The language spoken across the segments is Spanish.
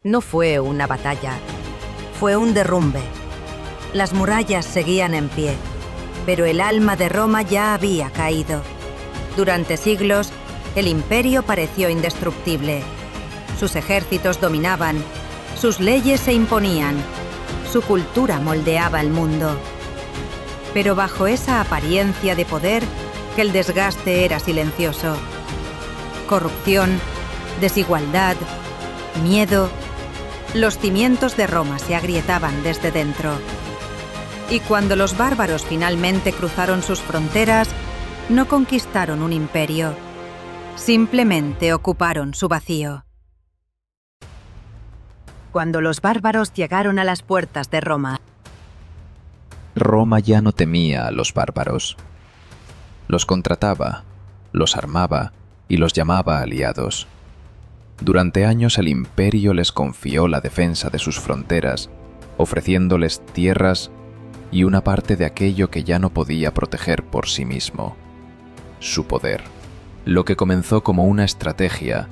No fue una batalla, fue un derrumbe. Las murallas seguían en pie, pero el alma de Roma ya había caído. Durante siglos, el imperio pareció indestructible. Sus ejércitos dominaban, sus leyes se imponían, su cultura moldeaba el mundo. Pero bajo esa apariencia de poder, el desgaste era silencioso. Corrupción, desigualdad, miedo. Los cimientos de Roma se agrietaban desde dentro. Y cuando los bárbaros finalmente cruzaron sus fronteras, no conquistaron un imperio, simplemente ocuparon su vacío. Cuando los bárbaros llegaron a las puertas de Roma, Roma ya no temía a los bárbaros. Los contrataba, los armaba y los llamaba aliados. Durante años el imperio les confió la defensa de sus fronteras, ofreciéndoles tierras y una parte de aquello que ya no podía proteger por sí mismo: su poder. Lo que comenzó como una estrategia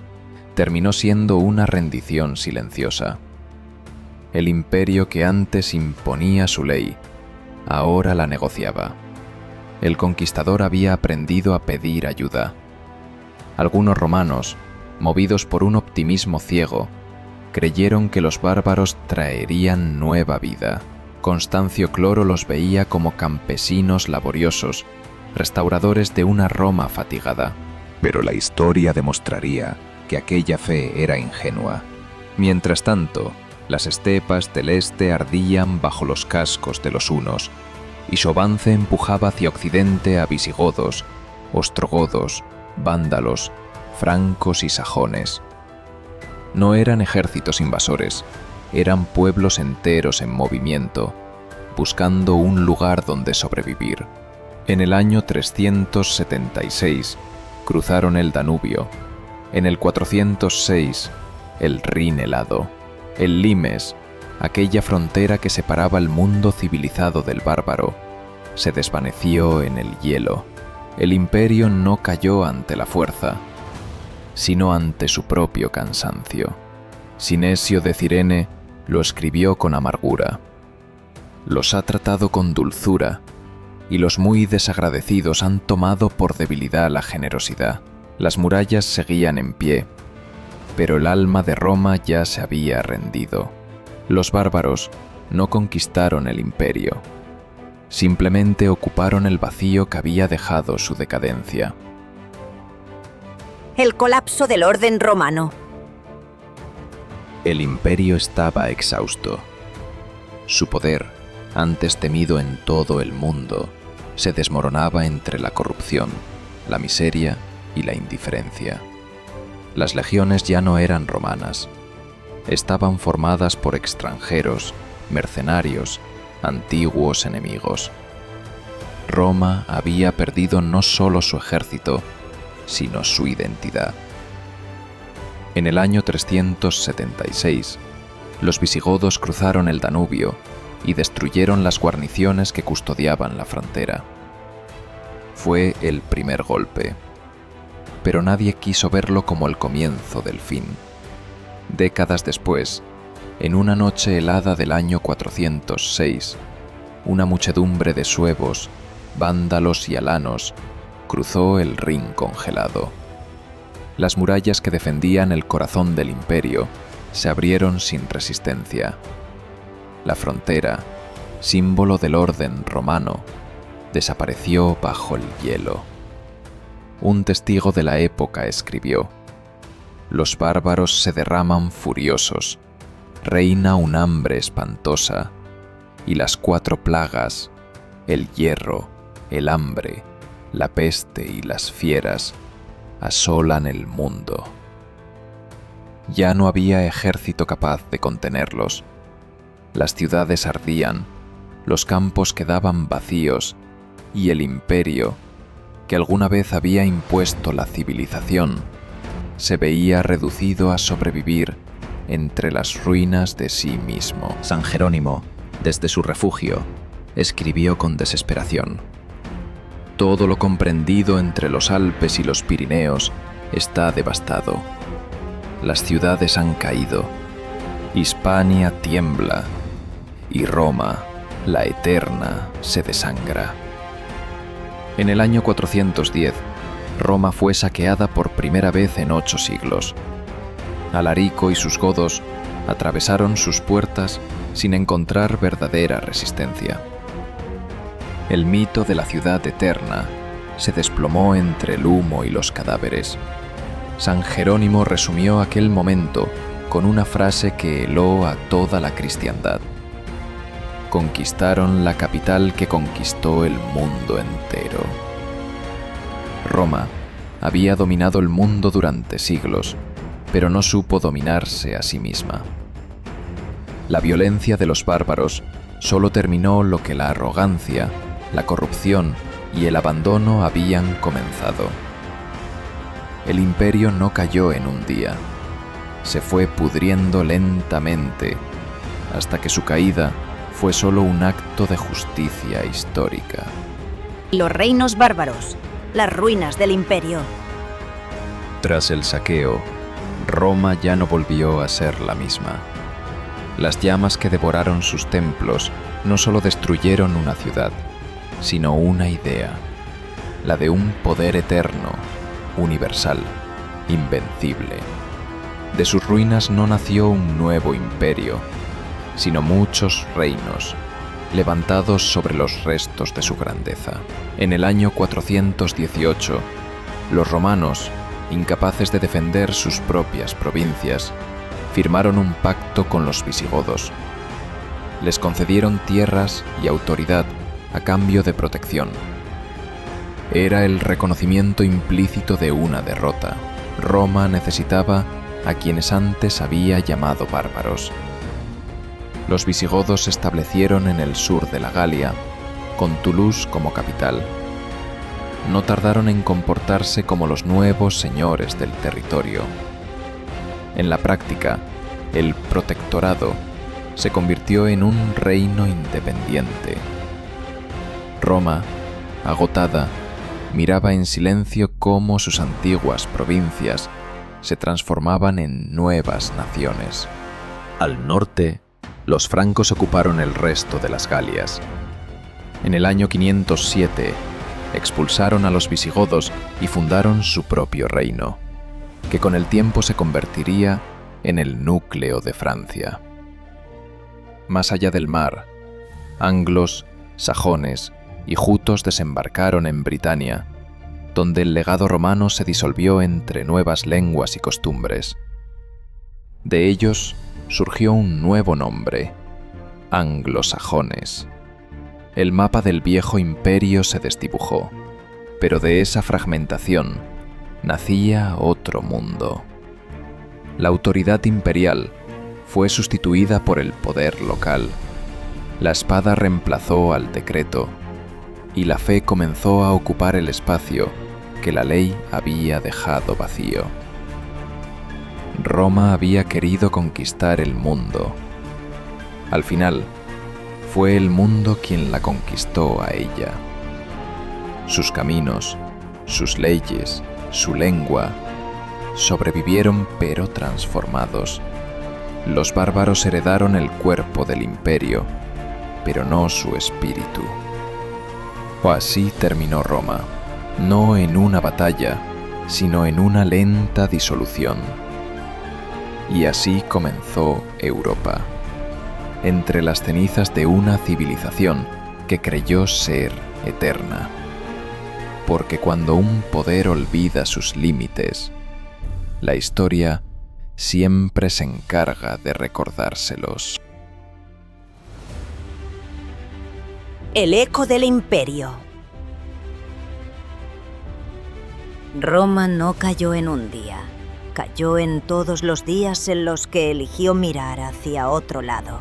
terminó siendo una rendición silenciosa. El imperio que antes imponía su ley, ahora la negociaba. El conquistador había aprendido a pedir ayuda. Algunos romanos, movidos por un optimismo ciego, creyeron que los bárbaros traerían nueva vida. Constancio Cloro los veía como campesinos laboriosos, restauradores de una Roma fatigada. Pero la historia demostraría que aquella fe era ingenua. Mientras tanto, las estepas del este ardían bajo los cascos de los hunos, y su avance empujaba hacia occidente a visigodos, ostrogodos, vándalos, francos y sajones. No eran ejércitos invasores, eran pueblos enteros en movimiento, buscando un lugar donde sobrevivir. En el año 376 cruzaron el Danubio, en el 406 el Rin helado, el Limes, aquella frontera que separaba el mundo civilizado del bárbaro, se desvaneció en el hielo. El imperio no cayó ante la fuerza, sino ante su propio cansancio. Sinesio de Cirene lo escribió con amargura. Los ha tratado con dulzura, y los muy desagradecidos han tomado por debilidad la generosidad. Las murallas seguían en pie, pero el alma de Roma ya se había rendido. Los bárbaros no conquistaron el imperio, simplemente ocuparon el vacío que había dejado su decadencia. el colapso del orden romano. El imperio estaba exhausto. Su poder, antes temido en todo el mundo, se desmoronaba entre la corrupción, la miseria y la indiferencia. Las legiones ya no eran romanas. Estaban formadas por extranjeros, mercenarios, antiguos enemigos. Roma había perdido no solo su ejército, sino su identidad. En el año 376, los visigodos cruzaron el Danubio y destruyeron las guarniciones que custodiaban la frontera. Fue el primer golpe, pero nadie quiso verlo como el comienzo del fin. Décadas después, en una noche helada del año 406, una muchedumbre de suevos, vándalos y alanos cruzó el Rin congelado. Las murallas que defendían el corazón del imperio se abrieron sin resistencia. La frontera, símbolo del orden romano, desapareció bajo el hielo. Un testigo de la época escribió: «Los bárbaros se derraman furiosos, reina un hambre espantosa, y las 4 plagas, el hierro, el hambre, la peste y las fieras, asolan el mundo». Ya no había ejército capaz de contenerlos. Las ciudades ardían, los campos quedaban vacíos, y el imperio, que alguna vez había impuesto la civilización, se veía reducido a sobrevivir entre las ruinas de sí mismo. San Jerónimo, desde su refugio, escribió con desesperación: Todo lo comprendido entre los Alpes y los Pirineos está devastado. Las ciudades han caído, Hispania tiembla y Roma, la eterna, se desangra. En el año 410, Roma fue saqueada por primera vez en 8 siglos. Alarico y sus godos atravesaron sus puertas sin encontrar verdadera resistencia. El mito de la ciudad eterna se desplomó entre el humo y los cadáveres. San Jerónimo resumió aquel momento con una frase que heló a toda la cristiandad: conquistaron la capital que conquistó el mundo entero. Roma había dominado el mundo durante siglos, pero no supo dominarse a sí misma. La violencia de los bárbaros solo terminó lo que la arrogancia, la corrupción y el abandono habían comenzado. El imperio no cayó en un día. Se fue pudriendo lentamente hasta que su caída fue solo un acto de justicia histórica. Los reinos bárbaros, las ruinas del imperio. Tras el saqueo, Roma ya no volvió a ser la misma. Las llamas que devoraron sus templos no solo destruyeron una ciudad, sino una idea, la de un poder eterno, universal, invencible. De sus ruinas no nació un nuevo imperio, sino muchos reinos, levantados sobre los restos de su grandeza. En el año 418, los romanos, incapaces de defender sus propias provincias, firmaron un pacto con los visigodos. Les concedieron tierras y autoridad a cambio de protección. Era el reconocimiento implícito de una derrota. Roma necesitaba a quienes antes había llamado bárbaros. Los visigodos se establecieron en el sur de la Galia, con Toulouse como capital. No tardaron en comportarse como los nuevos señores del territorio. En la práctica, el protectorado se convirtió en un reino independiente. Roma, agotada, miraba en silencio cómo sus antiguas provincias se transformaban en nuevas naciones. Al norte, los francos ocuparon el resto de las Galias. En el año 507, expulsaron a los visigodos y fundaron su propio reino, que con el tiempo se convertiría en el núcleo de Francia. Más allá del mar, anglos, sajones y jutos desembarcaron en Britania, donde el legado romano se disolvió entre nuevas lenguas y costumbres. De ellos surgió un nuevo nombre: anglosajones. El mapa del viejo imperio se desdibujó, pero de esa fragmentación nacía otro mundo. La autoridad imperial fue sustituida por el poder local. La espada reemplazó al decreto, y la fe comenzó a ocupar el espacio que la ley había dejado vacío. Roma había querido conquistar el mundo. Al final, fue el mundo quien la conquistó a ella. Sus caminos, sus leyes, su lengua, sobrevivieron pero transformados. Los bárbaros heredaron el cuerpo del imperio, pero no su espíritu. O así terminó Roma, no en una batalla, sino en una lenta disolución. Y así comenzó Europa, entre las cenizas de una civilización que creyó ser eterna. Porque cuando un poder olvida sus límites, la historia siempre se encarga de recordárselos. El eco del imperio. Roma no cayó en un día, cayó en todos los días en los que eligió mirar hacia otro lado.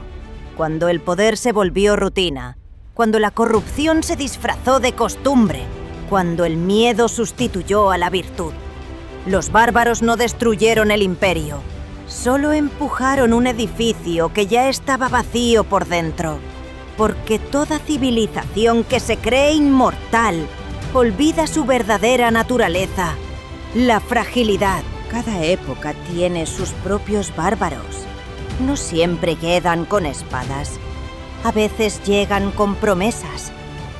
Cuando el poder se volvió rutina, cuando la corrupción se disfrazó de costumbre, cuando el miedo sustituyó a la virtud. Los bárbaros no destruyeron el imperio, solo empujaron un edificio que ya estaba vacío por dentro. Porque toda civilización que se cree inmortal olvida su verdadera naturaleza, la fragilidad. Cada época tiene sus propios bárbaros. no siempre quedan con espadas. A veces llegan con promesas,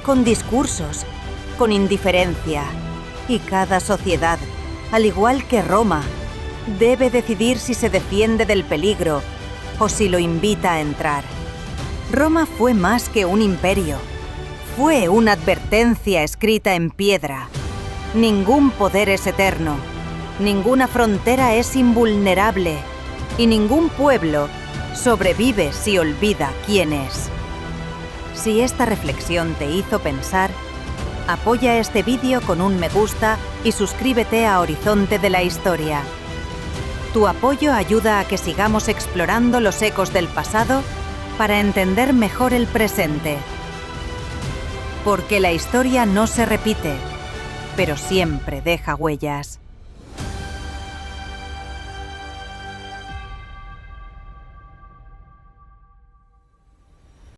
con discursos, con indiferencia. Y cada sociedad, al igual que Roma, debe decidir si se defiende del peligro o si lo invita a entrar. Roma fue más que un imperio. Fue una advertencia escrita en piedra. Ningún poder es eterno, ninguna frontera es invulnerable y ningún pueblo sobrevive si olvida quién es. Si esta reflexión te hizo pensar, apoya este vídeo con un me gusta y suscríbete a Horizonte de la Historia. Tu apoyo ayuda a que sigamos explorando los ecos del pasado para entender mejor el presente. Porque la historia no se repite, pero siempre deja huellas.